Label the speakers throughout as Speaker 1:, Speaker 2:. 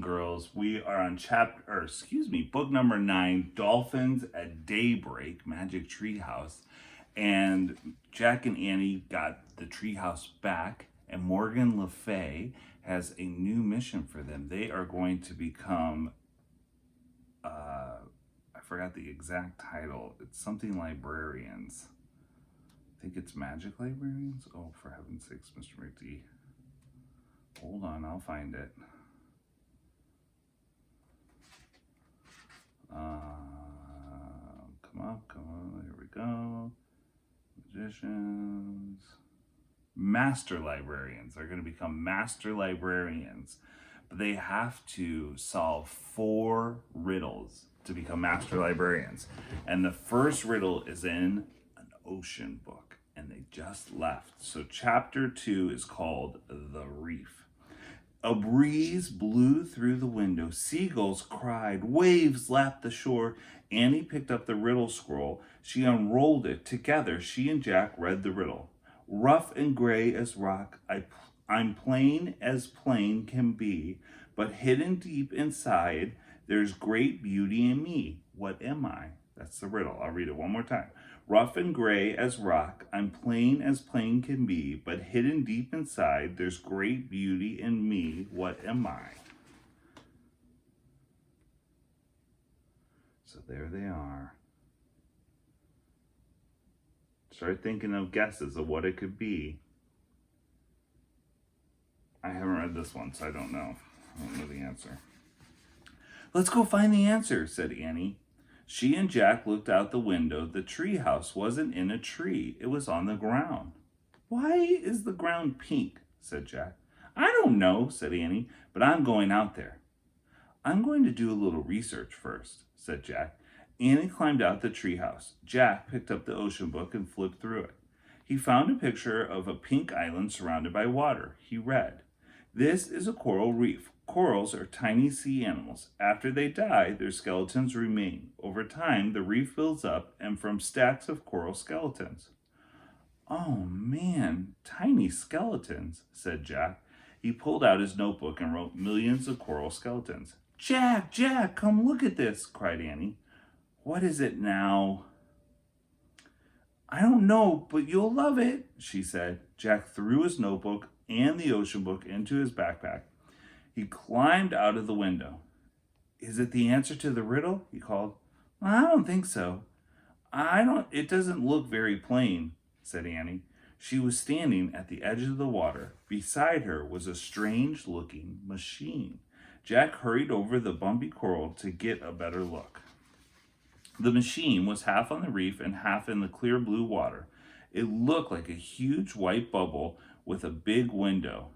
Speaker 1: and girls. We are on book number 9, Dolphins at Daybreak, Magic Treehouse. And Jack and Annie got the treehouse back, and Morgan Le Fay has a new mission for them. They are going to become, I forgot the exact title. It's something librarians. I think it's magic librarians. Oh, for heaven's sakes, Mr. McD. Hold on, I'll find it. Come on, here we go. Magicians. Master librarians. They're going to become master librarians. But they have to solve 4 riddles to become master librarians. And the first riddle is in an ocean book, and they just left. So chapter 2 is called The Reef. A breeze blew through the window. Seagulls cried. Waves lapped the shore. Annie picked up the riddle scroll. She unrolled it. Together, she and Jack read the riddle. Rough and gray as rock, I'm plain as plain can be, but hidden deep inside, there's great beauty in me. What am I? That's the riddle. I'll read it one more time. Rough and gray as rock, I'm plain as plain can be, but hidden deep inside, there's great beauty in me. What am I? So there they are. Start thinking of guesses of what it could be. I haven't read this one, so I don't know. I don't know the answer. Let's go find the answer, said Annie. She and Jack looked out the window. The treehouse wasn't in a tree. It was on the ground. Why is the ground pink? Said Jack. I don't know, said Annie, but I'm going out there. I'm going to do a little research first, said Jack. Annie climbed out the treehouse. Jack picked up the ocean book and flipped through it. He found a picture of a pink island surrounded by water. He read, "This is a coral reef. Corals are tiny sea animals. After they die, their skeletons remain. Over time, the reef builds up and from stacks of coral skeletons." Oh man, tiny skeletons, said Jack. He pulled out his notebook and wrote millions of coral skeletons. Jack, come look at this, cried Annie. What is it now? I don't know, but you'll love it, she said. Jack threw his notebook and the ocean book into his backpack. He climbed out of the window. Is it the answer to the riddle? He called. I don't think so. It doesn't look very plain, said Annie. She was standing at the edge of the water. Beside her was a strange-looking machine. Jack hurried over the bumpy coral to get a better look. The machine was half on the reef and half in the clear blue water. It looked like a huge white bubble with a big window.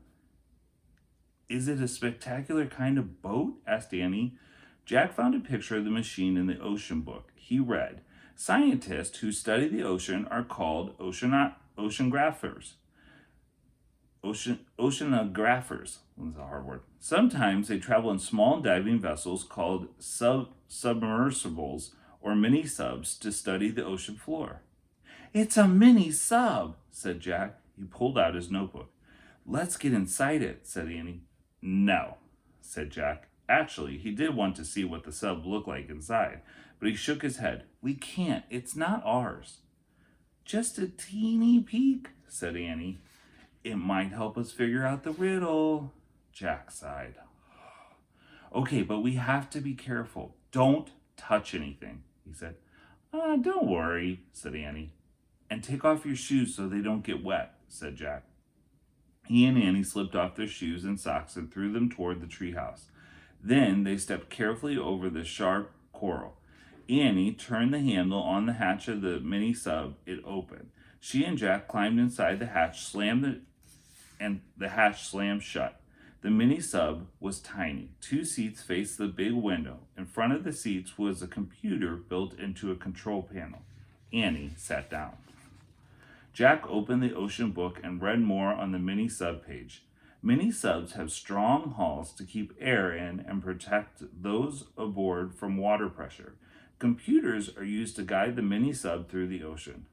Speaker 1: Is it a spectacular kind of boat? Asked Annie. Jack found a picture of the machine in the ocean book. He read, "Scientists who study the ocean are called oceanographers." Oceanographers. That's a hard word. Sometimes they travel in small diving vessels called submersibles or mini subs to study the ocean floor. It's a mini sub, said Jack. He pulled out his notebook. Let's get inside it, said Annie. No, said Jack. Actually, he did want to see what the sub looked like inside, but he shook his head. We can't. It's not ours. Just a teeny peek, said Annie. It might help us figure out the riddle, Jack sighed. Okay, but we have to be careful. Don't touch anything, he said. Don't worry, said Annie. And take off your shoes so they don't get wet, said Jack. He and Annie slipped off their shoes and socks and threw them toward the treehouse. Then they stepped carefully over the sharp coral. Annie turned the handle on the hatch of the mini sub. It opened. She and Jack climbed inside the hatch, and the hatch slammed shut. The mini sub was tiny. 2 seats faced the big window. In front of the seats was a computer built into a control panel. Annie sat down. Jack opened the ocean book and read more on the mini sub page. Mini subs have strong hulls to keep air in and protect those aboard from water pressure. Computers are used to guide the mini sub through the ocean.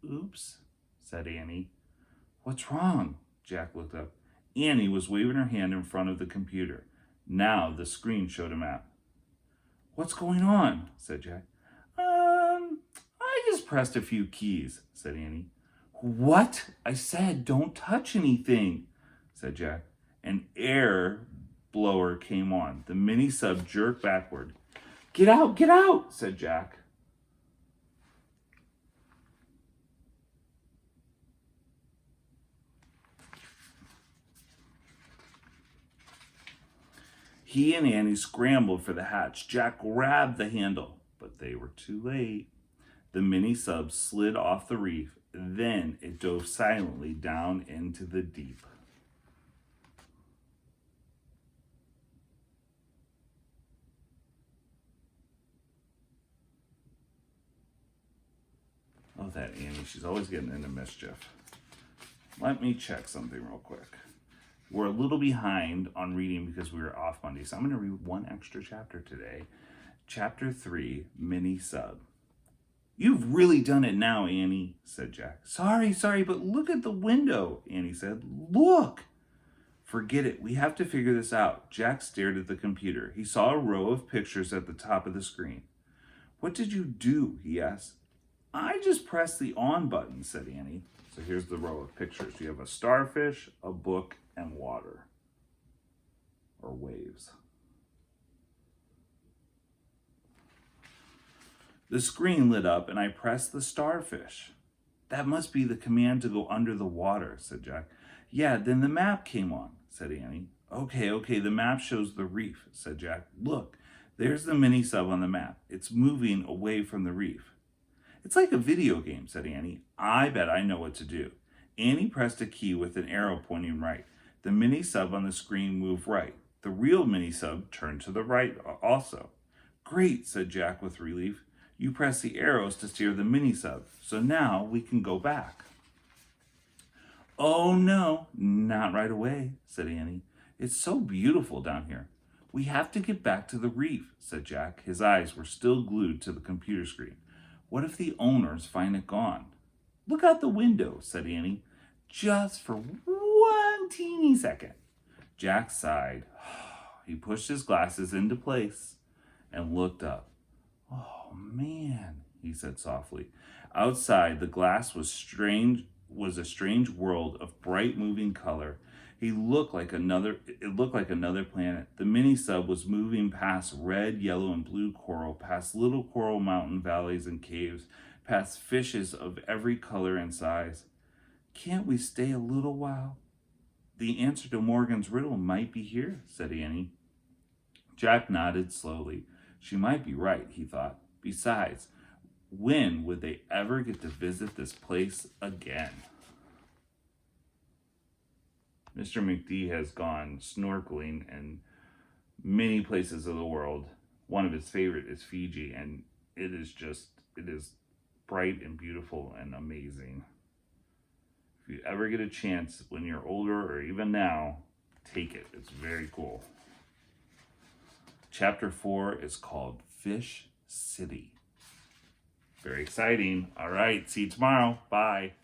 Speaker 1: Oops, said Annie. What's wrong? Jack looked up. Annie was waving her hand in front of the computer. Now the screen showed a map. "What's going on?" said Jack. I just pressed a few keys," said Annie. "What? I said don't touch anything," said Jack. An air blower came on. The mini sub jerked backward. Get out, said Jack. He and Annie scrambled for the hatch. Jack grabbed the handle, but they were too late. The mini sub slid off the reef. Then it dove silently down into the deep. Oh, that Annie. She's always getting into mischief. Let me check something real quick. We're a little behind on reading because we were off Monday, so I'm going to read one extra chapter today. Chapter 3, Mini Sub. "You've really done it now, Annie," said Jack. Sorry, but look at the window," Annie said. "Look!" "Forget it. We have to figure this out." Jack stared at the computer. He saw a row of pictures at the top of the screen. "What did you do?" he asked. "I just pressed the on button," said Annie. So here's the row of pictures. You have a starfish, a book, and water. Or waves. The screen lit up and I pressed the starfish. "That must be the command to go under the water," said Jack. "Yeah, then the map came on," said Annie. Okay, the map shows the reef," said Jack. "Look, there's the mini sub on the map. It's moving away from the reef." "It's like a video game," said Annie. "I bet I know what to do." Annie pressed a key with an arrow pointing right. The mini sub on the screen moved right. The real mini sub turned to the right also. "Great," said Jack with relief. "You press the arrows to steer the mini sub, so now we can go back." "Oh no, not right away," said Annie. "It's so beautiful down here. We have to get back to the reef," said Jack. His eyes were still glued to the computer screen. "What if the owners find it gone?" "Look out the window," said Annie. "Just for one teeny second." Jack sighed. He pushed his glasses into place and looked up. "Oh man," he said softly. Outside, the glass was a strange world of bright moving color. It looked like another planet. The mini sub was moving past red, yellow, and blue coral, past little coral mountain valleys and caves, past fishes of every color and size. "Can't we stay a little while?" "The answer to Morgan's riddle might be here," said Annie. Jack nodded slowly. She might be right, he thought. Besides, when would they ever get to visit this place again? Mr. McD has gone snorkeling in many places of the world. One of his favorite is Fiji, and it is bright and beautiful and amazing. If you ever get a chance when you're older or even now, take it. It's very cool. Chapter 4 is called Fish City. Very exciting. All right, see you tomorrow. Bye.